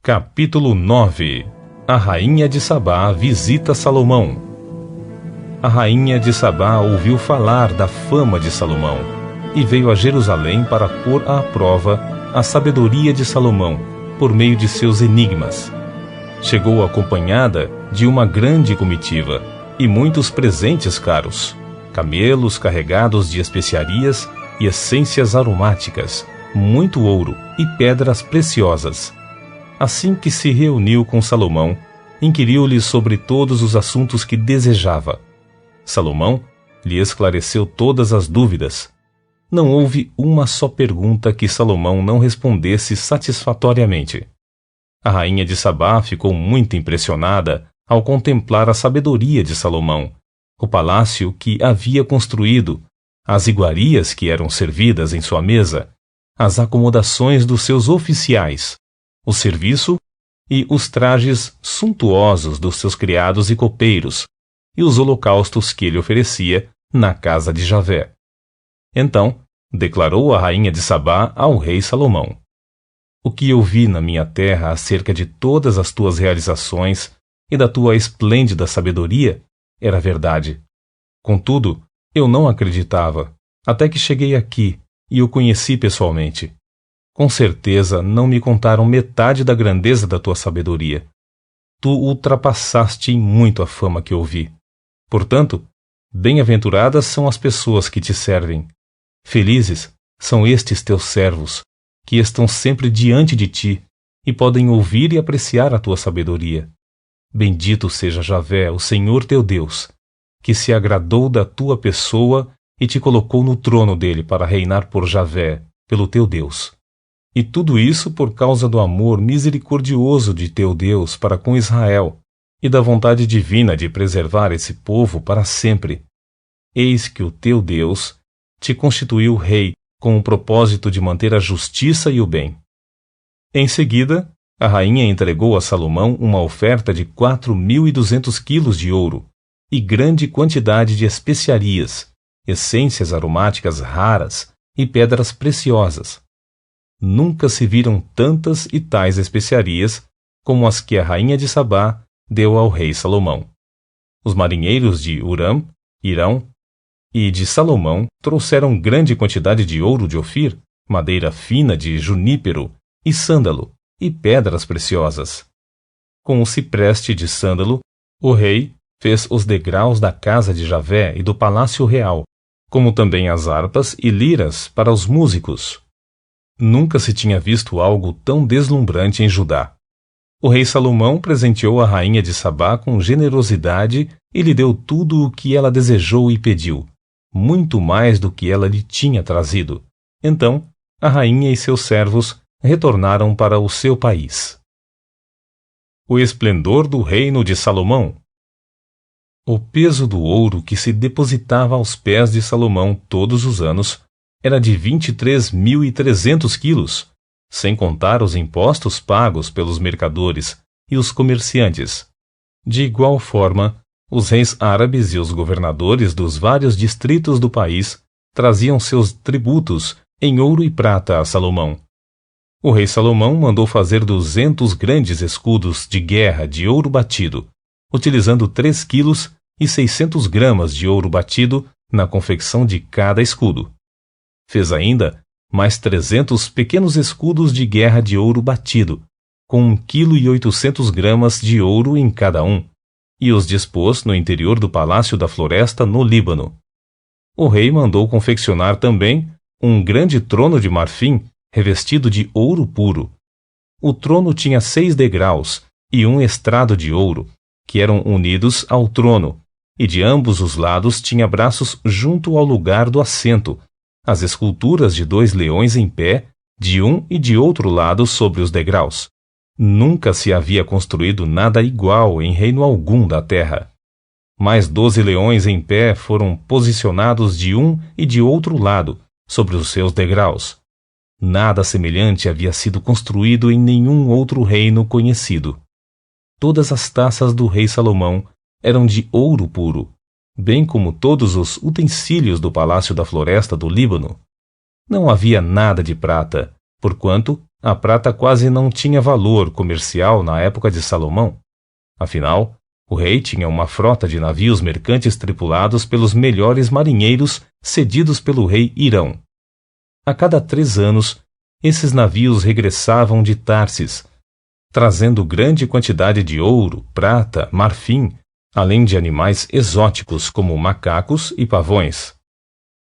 Capítulo 9. A rainha de Sabá visita Salomão. A rainha de Sabá ouviu falar da fama de Salomão e veio a Jerusalém para pôr à prova a sabedoria de Salomão por meio de seus enigmas. Chegou acompanhada de uma grande comitiva e muitos presentes caros, camelos carregados de especiarias e essências aromáticas, muito ouro e pedras preciosas. Assim que se reuniu com Salomão, inquiriu-lhe sobre todos os assuntos que desejava. Salomão lhe esclareceu todas as dúvidas. Não houve uma só pergunta que Salomão não respondesse satisfatoriamente. A rainha de Sabá ficou muito impressionada ao contemplar a sabedoria de Salomão, o palácio que havia construído, as iguarias que eram servidas em sua mesa, as acomodações dos seus oficiais, o serviço e os trajes suntuosos dos seus criados e copeiros, e os holocaustos que ele oferecia na casa de Javé. Então, declarou a rainha de Sabá ao rei Salomão: o que eu vi na minha terra acerca de todas as tuas realizações e da tua esplêndida sabedoria era verdade. Contudo, eu não acreditava, até que cheguei aqui e o conheci pessoalmente. Com certeza não me contaram metade da grandeza da tua sabedoria. Tu ultrapassaste em muito a fama que ouvi. Portanto, bem-aventuradas são as pessoas que te servem. Felizes são estes teus servos, que estão sempre diante de ti e podem ouvir e apreciar a tua sabedoria. Bendito seja Javé, o Senhor teu Deus, que se agradou da tua pessoa e te colocou no trono dele para reinar por Javé, pelo teu Deus. E tudo isso por causa do amor misericordioso de teu Deus para com Israel e da vontade divina de preservar esse povo para sempre. Eis que o teu Deus te constituiu rei com o propósito de manter a justiça e o bem. Em seguida, a rainha entregou a Salomão uma oferta de 4.200 quilos de ouro e grande quantidade de especiarias, essências aromáticas raras e pedras preciosas. Nunca se viram tantas e tais especiarias como as que a rainha de Sabá deu ao rei Salomão. Os marinheiros de Huram, Irão e de Salomão trouxeram grande quantidade de ouro de Ofir, madeira fina de junípero e sândalo e pedras preciosas. Com o cipreste de sândalo, o rei fez os degraus da casa de Javé e do palácio real, como também as harpas e liras para os músicos. Nunca se tinha visto algo tão deslumbrante em Judá. O rei Salomão presenteou a rainha de Sabá com generosidade e lhe deu tudo o que ela desejou e pediu, muito mais do que ela lhe tinha trazido. Então, a rainha e seus servos retornaram para o seu país. O esplendor do reino de Salomão. O peso do ouro que se depositava aos pés de Salomão todos os anos era de 23.300 quilos, sem contar os impostos pagos pelos mercadores e os comerciantes. De igual forma, os reis árabes e os governadores dos vários distritos do país traziam seus tributos em ouro e prata a Salomão. O rei Salomão mandou fazer 200 grandes escudos de guerra de ouro batido, utilizando 3 quilos e 600 gramas de ouro batido na confecção de cada escudo. Fez ainda mais 300 pequenos escudos de guerra de ouro batido, com 1 quilo e 800 gramas de ouro em cada um, e os dispôs no interior do Palácio da Floresta, no Líbano. O rei mandou confeccionar também um grande trono de marfim revestido de ouro puro. O trono tinha 6 degraus e um estrado de ouro, que eram unidos ao trono, e de ambos os lados tinha braços junto ao lugar do assento, as esculturas de 2 leões em pé, de um e de outro lado sobre os degraus. Nunca se havia construído nada igual em reino algum da terra. Mais 12 leões em pé foram posicionados de um e de outro lado, sobre os seus degraus. Nada semelhante havia sido construído em nenhum outro reino conhecido. Todas as taças do rei Salomão eram de ouro puro, bem como todos os utensílios do Palácio da Floresta do Líbano. Não havia nada de prata, porquanto a prata quase não tinha valor comercial na época de Salomão. Afinal, o rei tinha uma frota de navios mercantes tripulados pelos melhores marinheiros cedidos pelo rei Hirão. A cada 3 anos, esses navios regressavam de Tarsis, trazendo grande quantidade de ouro, prata, marfim, além de animais exóticos como macacos e pavões.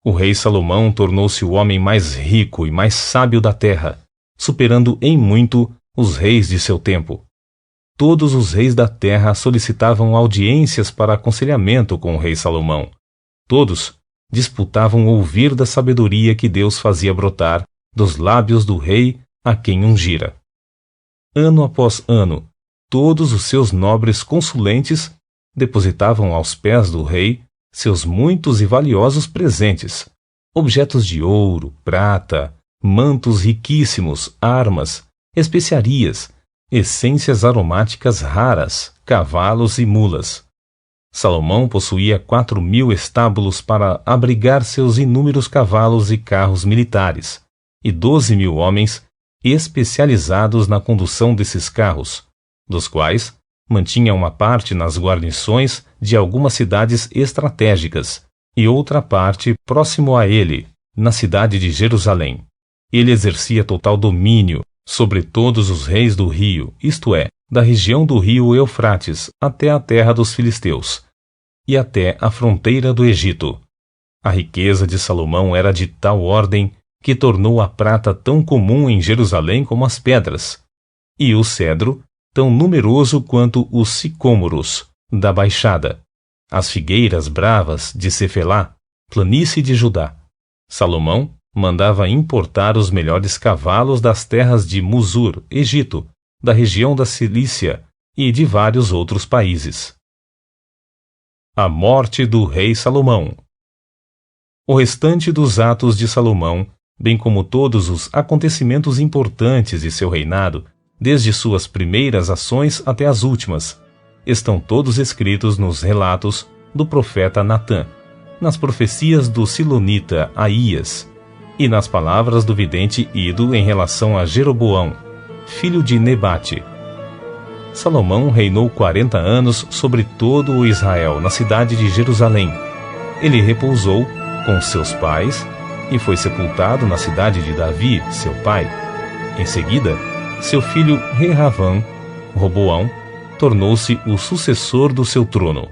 O rei Salomão tornou-se o homem mais rico e mais sábio da terra, superando em muito os reis de seu tempo. Todos os reis da terra solicitavam audiências para aconselhamento com o rei Salomão. Todos disputavam ouvir da sabedoria que Deus fazia brotar dos lábios do rei a quem ungira. Ano após ano, todos os seus nobres consulentes depositavam aos pés do rei seus muitos e valiosos presentes, objetos de ouro, prata, mantos riquíssimos, armas, especiarias, essências aromáticas raras, cavalos e mulas. Salomão possuía 4.000 estábulos para abrigar seus inúmeros cavalos e carros militares, e 12.000 homens especializados na condução desses carros, dos quais mantinha uma parte nas guarnições de algumas cidades estratégicas e outra parte próximo a ele, na cidade de Jerusalém. Ele exercia total domínio sobre todos os reis do rio, isto é, da região do rio Eufrates até a terra dos filisteus, e até a fronteira do Egito. A riqueza de Salomão era de tal ordem que tornou a prata tão comum em Jerusalém como as pedras, e o cedro tão numeroso quanto os sicômoros da Baixada, as figueiras bravas de Cefelá, planície de Judá. Salomão mandava importar os melhores cavalos das terras de Musur, Egito, da região da Cilícia e de vários outros países. A morte do rei Salomão. O restante dos atos de Salomão, bem como todos os acontecimentos importantes de seu reinado, desde suas primeiras ações até as últimas, estão todos escritos nos relatos do profeta Natã, nas profecias do silonita Aías e nas palavras do vidente Ido em relação a Jeroboão, filho de Nebate. Salomão reinou 40 anos sobre todo o Israel na cidade de Jerusalém. Ele repousou com seus pais e foi sepultado na cidade de Davi, seu pai. Em seguida, seu filho Rehavã, Roboão, tornou-se o sucessor do seu trono.